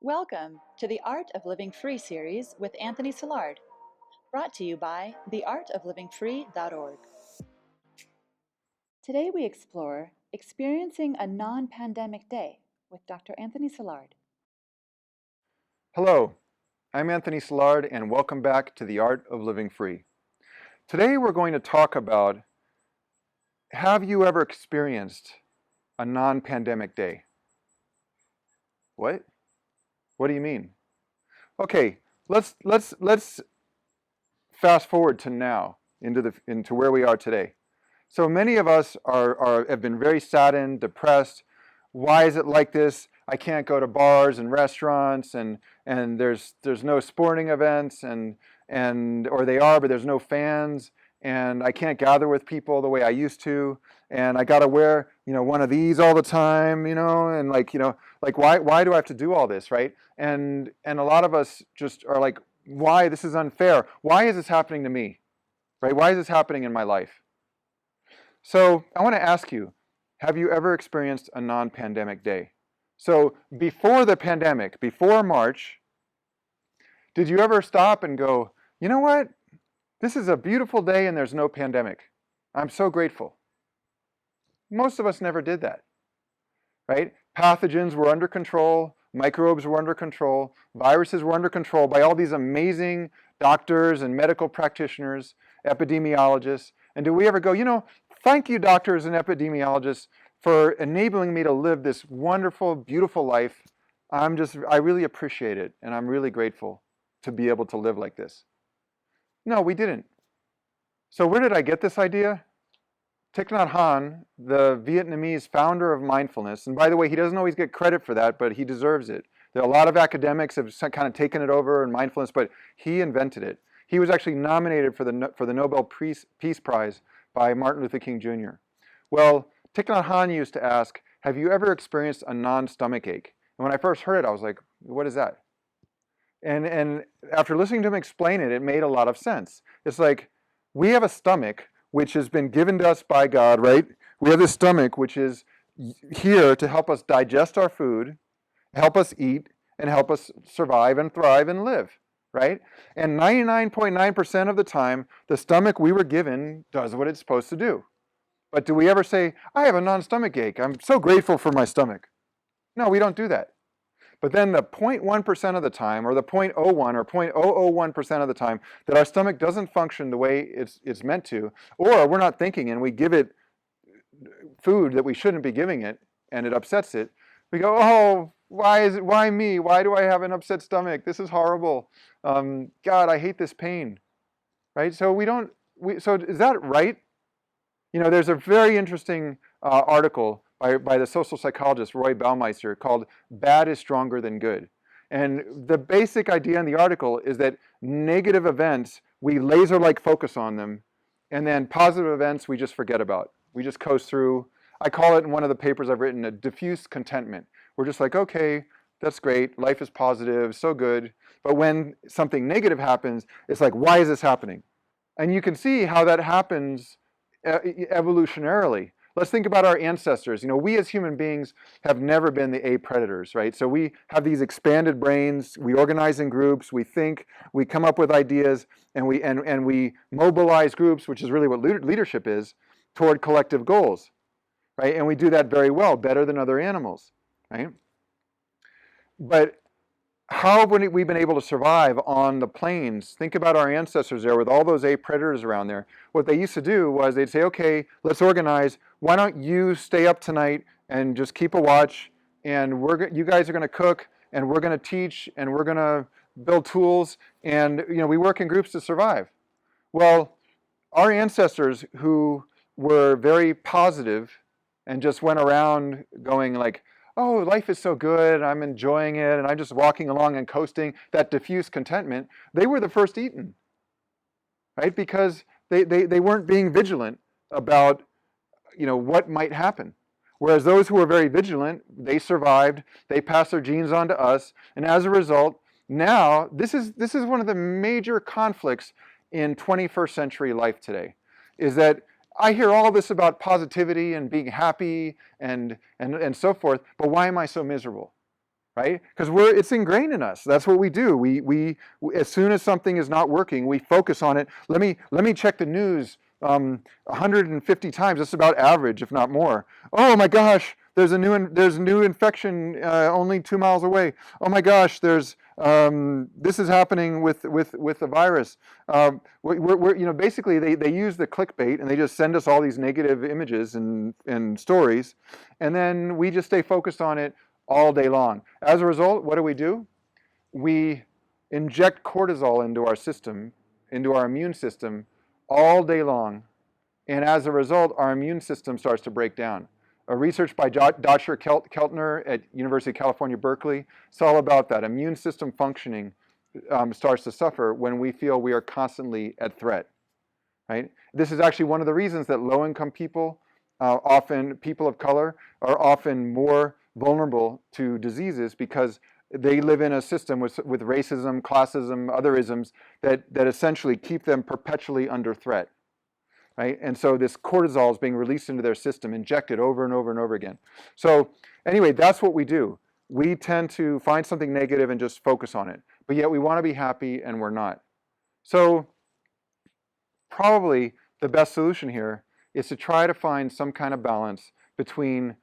Welcome to the Art of Living Free series with Anthony Silard, brought to you by theartoflivingfree.org. Today we explore experiencing a non-pandemic day with Dr. Anthony Silard. Hello, I'm Anthony Silard and welcome back to the Art of Living Free. Today we're going to talk about, have you ever experienced a non-pandemic day? What? What do you mean? Okay, let's fast forward to now, into where we are today. So many of us have been very saddened, depressed. Why is it like this? I can't go to bars and restaurants, and there's no sporting events, or they are, but there's no fans, and I can't gather with people the way I used to, and I gotta wear one of these all the time, and like why do I have to do all this, right? And a lot of us just are like, why? This is unfair. Why is this happening to me, right? Why is this happening in my life? So I want to ask you, have you ever experienced a non-pandemic day? So before the pandemic, before March, did you ever stop and go, you know what? This is a beautiful day and there's no pandemic. I'm so grateful. Most of us never did that, right? Pathogens were under control, microbes were under control, viruses were under control by all these amazing doctors and medical practitioners, epidemiologists. And do we ever go, thank you, doctors and epidemiologists, for enabling me to live this wonderful, beautiful life. I really appreciate it, and I'm really grateful to be able to live like this. No, we didn't. So where did I get this idea? Thich Nhat Hanh, the Vietnamese founder of mindfulness, and by the way, he doesn't always get credit for that, but he deserves it. There are a lot of academics have kind of taken it over in mindfulness, but he invented it. He was actually nominated for the Nobel Peace Prize by Martin Luther King Jr. Well, Thich Nhat Hanh used to ask, have you ever experienced a non-stomach ache? And when I first heard it, I was like, what is that? And after listening to him explain it, it made a lot of sense. It's like, we have a stomach which has been given to us by God, right? We have this stomach which is here to help us digest our food, help us eat, and help us survive and thrive and live, right? And 99.9% of the time, the stomach we were given does what it's supposed to do. But do we ever say, I have a non-stomach ache, I'm so grateful for my stomach? No, we don't do that. But then the 0.1% of the time, or the 0.01 or 0.001% of the time that our stomach doesn't function the way it's meant to, or we're not thinking and we give it food that we shouldn't be giving it, and it upsets it, we go, oh, why me? Why do I have an upset stomach? This is horrible. God, I hate this pain, right? So so is that right? There's a very interesting article by the social psychologist Roy Baumeister called Bad is Stronger Than Good. And the basic idea in the article is that negative events, we laser-like focus on them, and then positive events we just forget about. We just coast through. I call it in one of the papers I've written a diffuse contentment. We're just like, okay, that's great, life is positive, so good. But when something negative happens, it's like, why is this happening? And you can see how that happens evolutionarily. Let's think about our ancestors. We as human beings have never been the ape predators, right? So we have these expanded brains, we organize in groups, we think, we come up with ideas, and we mobilize groups, which is really what leadership is, toward collective goals, right? And we do that very well, better than other animals, right? But how have we been able to survive on the plains? Think about our ancestors there with all those ape predators around there. What they used to do was they'd say, okay, let's organize. Why don't you stay up tonight and just keep a watch, and you guys are going to cook, and we're going to teach, and we're going to build tools, and we work in groups to survive. Well, our ancestors who were very positive and just went around going like, oh, life is so good, I'm enjoying it, and I'm just walking along and coasting, that diffuse contentment, they were the first eaten, right? Because they weren't being vigilant about, what might happen. Whereas those who were very vigilant, they survived, they passed their genes on to us, and as a result, now, this is one of the major conflicts in 21st century life today, is that I hear all this about positivity and being happy and so forth, but why am I so miserable? right? Because it's ingrained in us. That's what we do. We as soon as something is not working, we focus on it. Let me check the news 150 times. That's about average, if not more. Oh my gosh, there's a new infection only 2 miles away. Oh my gosh, there's this is happening with the virus. Basically they use the clickbait and they just send us all these negative images and stories, and then we just stay focused on it all day long. As a result, what do? We inject cortisol into our system, into our immune system, all day long. And as a result, our immune system starts to break down. A research by Dr. Keltner at University of California, Berkeley, it's all about that. Immune system functioning starts to suffer when we feel we are constantly at threat. Right? This is actually one of the reasons that low-income people, often people of color, are often more vulnerable to diseases because they live in a system with racism, classism, other isms that essentially keep them perpetually under threat. Right? And so this cortisol is being released into their system, injected over and over and over again. So anyway, that's what we do. We tend to find something negative and just focus on it. But yet we want to be happy and we're not. So probably the best solution here is to try to find some kind of balance between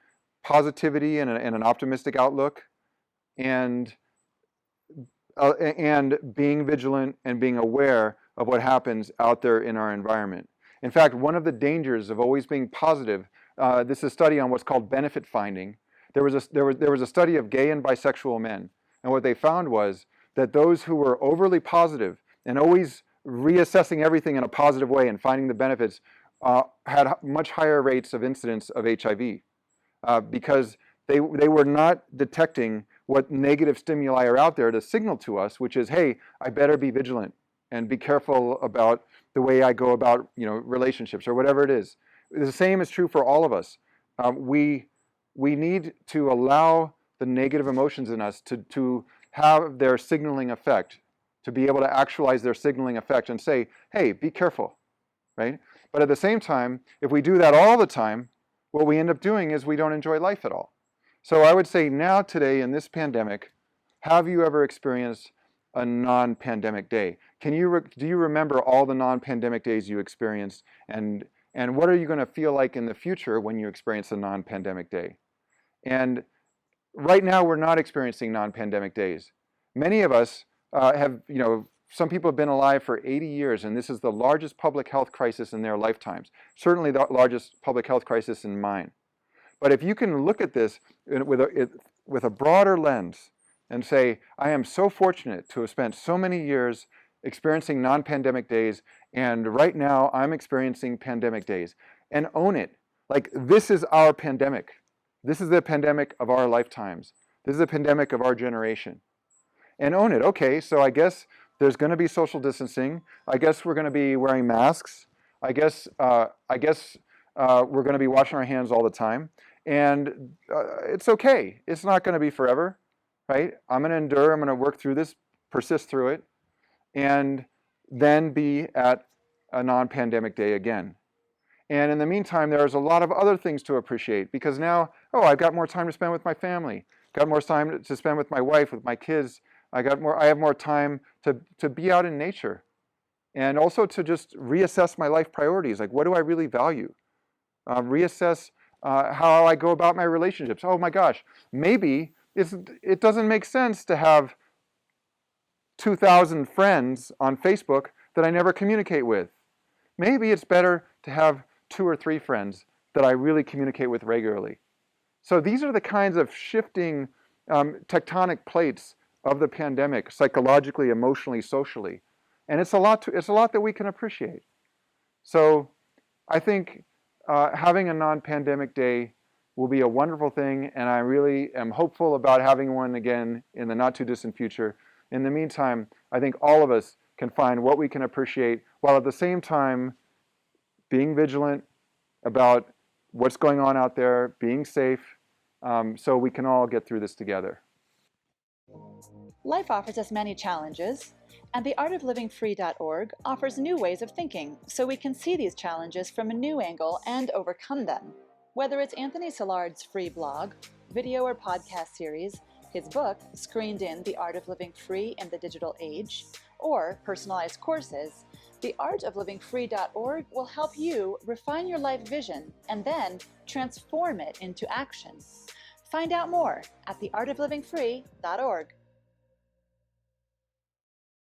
positivity and an optimistic outlook and being vigilant and being aware of what happens out there in our environment. In fact, one of the dangers of always being positive, this is a study on what's called benefit finding. There was a study of gay and bisexual men, and what they found was that those who were overly positive and always reassessing everything in a positive way and finding the benefits had much higher rates of incidence of HIV because they were not detecting what negative stimuli are out there to signal to us, which is, hey, I better be vigilant and be careful about the way I go about relationships or whatever it is. The same is true for all of us. We need to allow the negative emotions in us to have their signaling effect, to be able to actualize their signaling effect and say, hey, be careful, right? But at the same time, if we do that all the time, what we end up doing is we don't enjoy life at all. So I would say now, today, in this pandemic, have you ever experienced a non-pandemic day? Do you remember all the non-pandemic days you experienced, and what are you going to feel like in the future when you experience a non-pandemic day? And right now we're not experiencing non-pandemic days. Many of us some people have been alive for 80 years, and this is the largest public health crisis in their lifetimes. Certainly the largest public health crisis in mine. But if you can look at this with a broader lens and say, I am so fortunate to have spent so many years experiencing non-pandemic days, and right now I'm experiencing pandemic days, and own it. Like, this is our pandemic. This is the pandemic of our lifetimes. This is the pandemic of our generation. And own it. Okay, so I guess there's going to be social distancing. I guess we're going to be wearing masks. I guess we're going to be washing our hands all the time. And it's okay. It's not going to be forever, right? I'm going to endure. I'm going to work through this, persist through it, and then be at a non-pandemic day again. And in the meantime, there's a lot of other things to appreciate, because now, I've got more time to spend with my family, got more time to spend with my wife, with my kids. I have more time to be out in nature, and also to just reassess my life priorities. Like, what do I really value? Reassess how I go about my relationships. Oh my gosh, maybe it doesn't make sense to have 2,000 friends on Facebook that I never communicate with. Maybe it's better to have 2 or 3 friends that I really communicate with regularly. So these are the kinds of shifting tectonic plates of the pandemic, psychologically, emotionally, socially, and it's a lot that we can appreciate. So I think having a non-pandemic day will be a wonderful thing, and I really am hopeful about having one again in the not too distant future. In the meantime, I think all of us can find what we can appreciate, while at the same time being vigilant about what's going on out there, being safe, so we can all get through this together. Life offers us many challenges, and the artoflivingfree.org offers new ways of thinking so we can see these challenges from a new angle and overcome them. Whether it's Anthony Silard's free blog, video or podcast series, His book, Screened In: The Art of Living Free in the Digital Age, or personalized courses, theartoflivingfree.org will help you refine your life vision and then transform it into action. Find out more at theartoflivingfree.org.